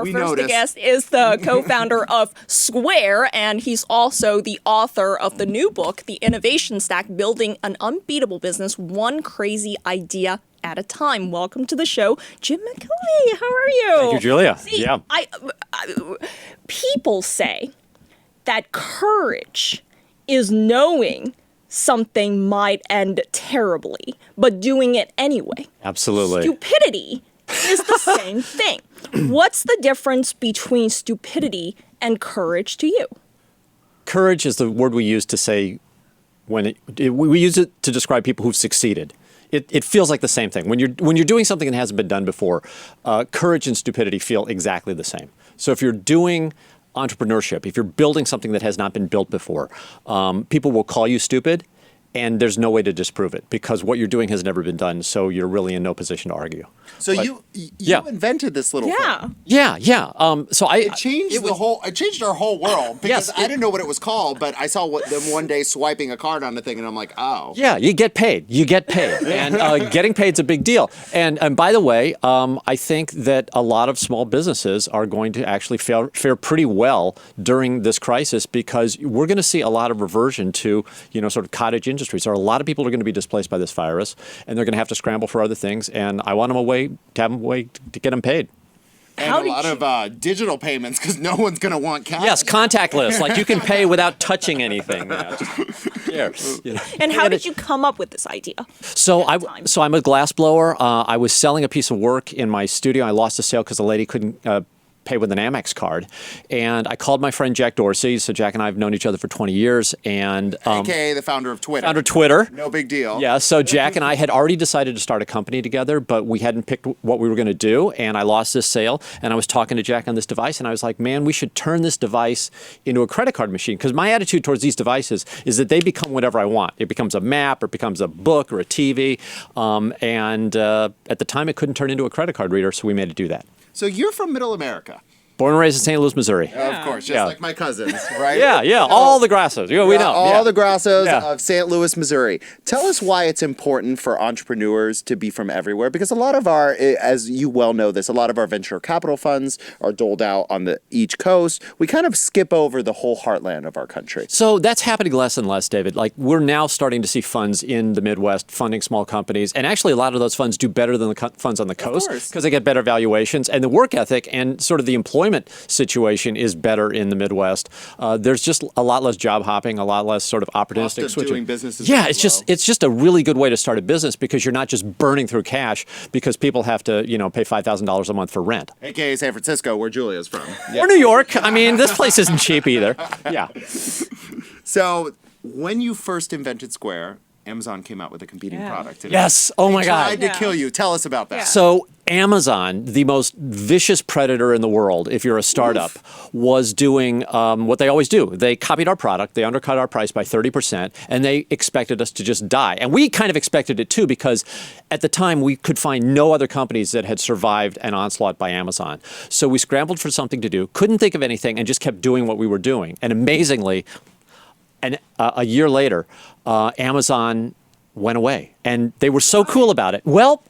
Our first guest is the co-founder of Square, and he's also the author of the new book, The Innovation Stack, Building an Unbeatable Business, One Crazy Idea at a Time. Welcome to the show, Jim McKelvey. How are you? Thank you, Julia. See, people say that courage is knowing something might end terribly, but doing it anyway. Absolutely. Stupidity is the same thing. What's the difference between stupidity and courage to you? Courage is the word we use to say we use it to describe people who've succeeded. It feels like the same thing. When you're doing something that hasn't been done before, courage and stupidity feel exactly the same. So if you're doing entrepreneurship, if you're building something that has not been built before, people will call you stupid, and there's no way to disprove it because what you're doing has never been done, so you're really in no position to argue. So you invented this little thing. Yeah. So it changed our whole world because I didn't know what it was called, but I saw them one day swiping a card on the thing, and I'm like, oh. Yeah, you get paid. And getting paid is a big deal. And by the way, I think that a lot of small businesses are going to actually fare pretty well during this crisis because we're going to see a lot of reversion to, sort of cottage industries. So a lot of people are going to be displaced by this virus, and they're going to have to scramble for other things. And I want them to have a way to get them paid. And a lot of digital payments because no one's going to want cash. Yes, contactless. Like you can pay without touching anything. And how did you come up with this idea? So I'm a glassblower. I was selling a piece of work in my studio. I lost a sale because the lady couldn't pay with an Amex card. And I called my friend Jack Dorsey. So Jack and I have known each other for 20 years. And AKA the founder of Twitter. Founder of Twitter. No big deal. Yeah, so Jack and I had already decided to start a company together, but we hadn't picked what we were going to do. And I lost this sale. And I was talking to Jack on this device. And I was like, man, we should turn this device into a credit card machine. Because my attitude towards these devices is that they become whatever I want. It becomes a map, or it becomes a book or a TV. At the time, it couldn't turn into a credit card reader, so we made it do that. So you're from Middle America. Born and raised in St. Louis, Missouri. Yeah. Of course, just like my cousins, right? Yeah, all the Grassos. We know. All the Grassos of St. Louis, Missouri. Tell us why it's important for entrepreneurs to be from everywhere, because a lot of our, as you well know this, a lot of our venture capital funds are doled out on the East Coast. We kind of skip over the whole heartland of our country. So that's happening less and less, David. Like we're now starting to see funds in the Midwest funding small companies, and actually a lot of those funds do better than the funds on the coast because they get better valuations, and the work ethic and sort of the employment situation is better in the Midwest. There's just a lot less job hopping, a lot less sort of opportunistic switching. Doing business is it's just a really good way to start a business because you're not just burning through cash because people have to pay $5,000 a month for rent. AKA San Francisco, where Julia's from. Or New York. I mean, this place isn't cheap either. Yeah. So when you first invented Square, Amazon came out with a competing product. Yes. Oh my God. They tried to kill you. Tell us about that. Yeah. So Amazon, the most vicious predator in the world, if you're a startup, was doing what they always do. They copied our product, they undercut our price by 30%, and they expected us to just die. And we kind of expected it too, because at the time we could find no other companies that had survived an onslaught by Amazon. So we scrambled for something to do, couldn't think of anything, and just kept doing what we were doing. And amazingly, a year later, Amazon went away. And they were so cool about it. Well,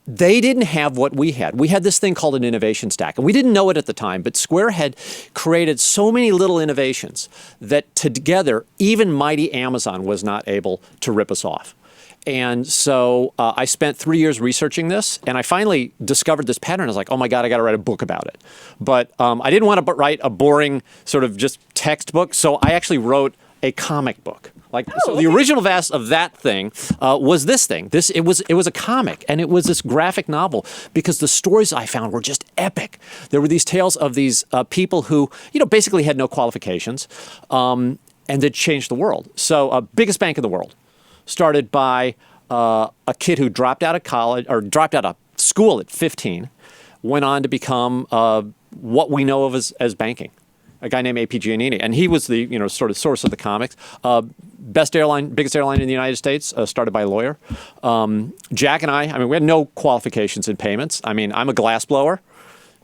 they didn't have what we had. We had this thing called an innovation stack. And we didn't know it at the time, but Square had created so many little innovations that together, even mighty Amazon was not able to rip us off. And so I spent 3 years researching this, and I finally discovered this pattern. I was like, oh my God, I got to write a book about it. But I didn't want to write a boring sort of just textbook, so I actually wrote a comic book. So the original vast of that thing was this thing. It was a comic, and it was this graphic novel because the stories I found were just epic. There were these tales of these people who, basically had no qualifications, and that changed the world. So biggest bank in the world, started by a kid who dropped out of college or dropped out of school at 15, went on to become what we know of as banking. A guy named A.P. Giannini, and he was the sort of source of the comics. Biggest airline in the United States, started by a lawyer. Jack and I we had no qualifications in payments. I'm a glassblower.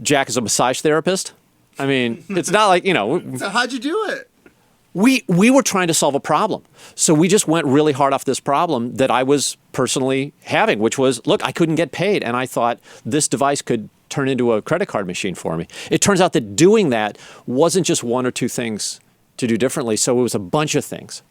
Jack is a massage therapist. It's not like So how'd you do it? We were trying to solve a problem. So we just went really hard off this problem that I was personally having, which was, look, I couldn't get paid. And I thought this device could turn into a credit card machine for me. It turns out that doing that wasn't just one or two things to do differently, so it was a bunch of things.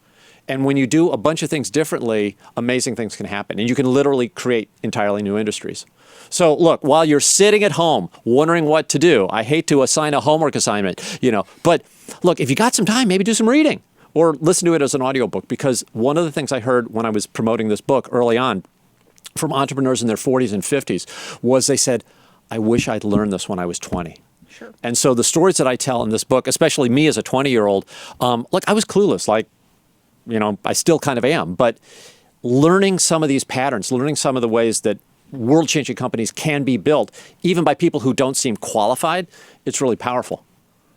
And when you do a bunch of things differently, amazing things can happen. And you can literally create entirely new industries. So look, while you're sitting at home wondering what to do, I hate to assign a homework assignment, but look, if you got some time, maybe do some reading or listen to it as an audiobook, because one of the things I heard when I was promoting this book early on from entrepreneurs in their 40s and 50s was they said, I wish I'd learned this when I was 20. Sure. And so the stories that I tell in this book, especially me as a 20-year-old, look, I was clueless, I still kind of am, but learning some of these patterns, learning some of the ways that world-changing companies can be built, even by people who don't seem qualified, it's really powerful.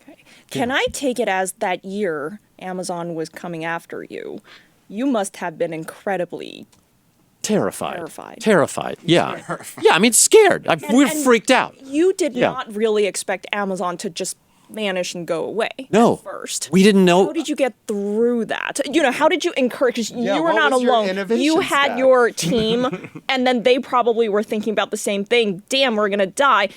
Okay. Can I take it as that year Amazon was coming after you? You must have been incredibly Terrified. Yeah. Yeah, I mean, scared. We're freaked out. You did not really expect Amazon to just vanish and go away. No. At first. We didn't know. How did you get through that? How did you encourage? 'Cause you were not what was your alone. innovation You had stack? your team, and then they probably were thinking about the same thing. Damn, we're gonna die.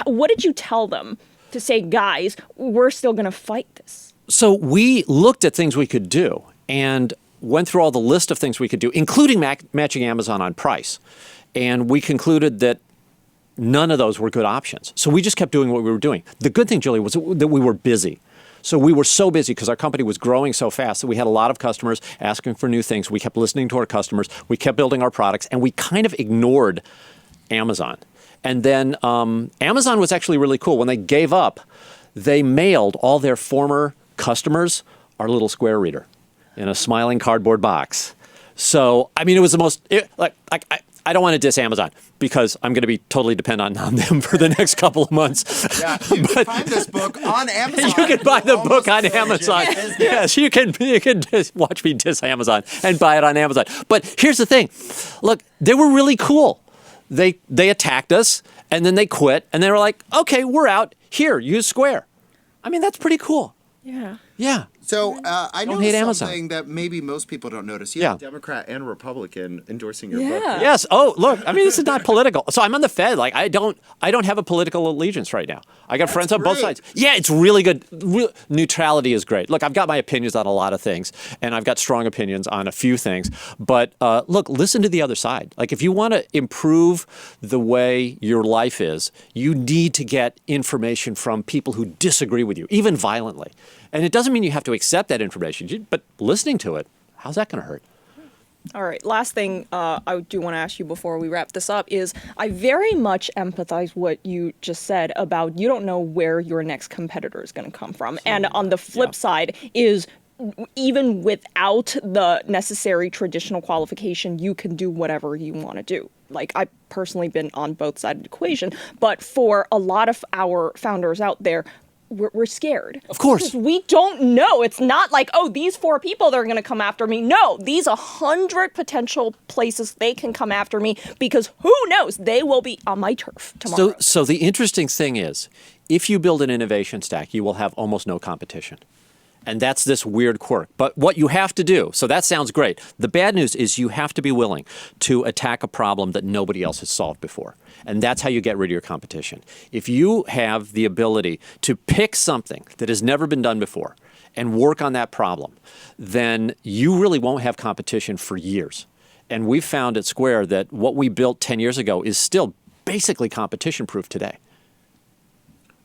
What did you tell them to say, guys, we're still gonna fight this? So we looked at things we could do and went through all the list of things we could do, including matching Amazon on price. And we concluded that none of those were good options. So we just kept doing what we were doing. The good thing, Julie, was that we were busy. So we were so busy because our company was growing so fast that we had a lot of customers asking for new things. We kept listening to our customers. We kept building our products, and we kind of ignored Amazon. And then Amazon was actually really cool. When they gave up, they mailed all their former customers our little Square reader in a smiling cardboard box. So, I mean, it was the most, I don't want to diss Amazon because I'm going to be totally dependent on them for the next couple of months. Yeah, you can find this book on Amazon. You can buy the book on Amazon. Yes, you can just watch me diss Amazon and buy it on Amazon. But here's the thing. Look, they were really cool. They attacked us, and then they quit, and they were like, okay, we're out. Here, use Square. I mean, that's pretty cool. Yeah. Yeah. So I Don't know hate Amazon. something that maybe most people don't notice. You have a Democrat and a Republican endorsing your book. Yeah. Yes. Oh, look. I mean, this is not political. So I'm on the Fed. Like, I don't have a political allegiance right now. I got friends on both great. sides. Yeah, it's really good. Neutrality is great. Look, I've got my opinions on a lot of things, and I've got strong opinions on a few things. But look, listen to the other side. Like, if you want to improve the way your life is, you need to get information from people who disagree with you, even violently. And it doesn't mean you have to accept that information, but listening to it, how's that going to hurt? All right. Last thing I do want to ask you before we wrap this up is I very much empathize what you just said about you don't know where your next competitor is going to come from. And on the flip side is even without the necessary traditional qualification, you can do whatever you want to do. Like, I've personally been on both sides of the equation. But for a lot of our founders out there, we're scared. Of course. Because we don't know. It's not like, oh, these 4 people, they're going to come after me. No, these 100 potential places they can come after me because who knows? They will be on my turf tomorrow. So the interesting thing is, if you build an innovation stack, you will have almost no competition. And that's this weird quirk. But what you have to do, so that sounds great. The bad news is you have to be willing to attack a problem that nobody else has solved before. And that's how you get rid of your competition. If you have the ability to pick something that has never been done before and work on that problem, then you really won't have competition for years. And we've found at Square that what we built 10 years ago is still basically competition-proof today.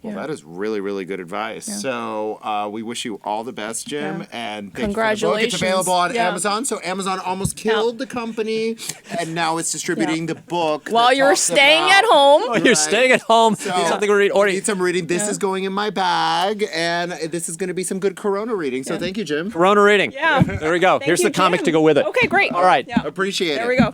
Well, that is really, really good advice. Yeah. So we wish you all the best, Jim. Yeah. And congratulations. It's available on Amazon. So Amazon almost killed the company, and now it's distributing the book. While you're staying at home. While you're staying at home. So, need something to read. Or need some reading. This is going in my bag, and this is going to be some good Corona reading. So thank you, Jim. Corona reading. Yeah. There we go. Here's you, the comic Jim. to go with it. Okay, great. All right. Yeah. Appreciate it. There we go.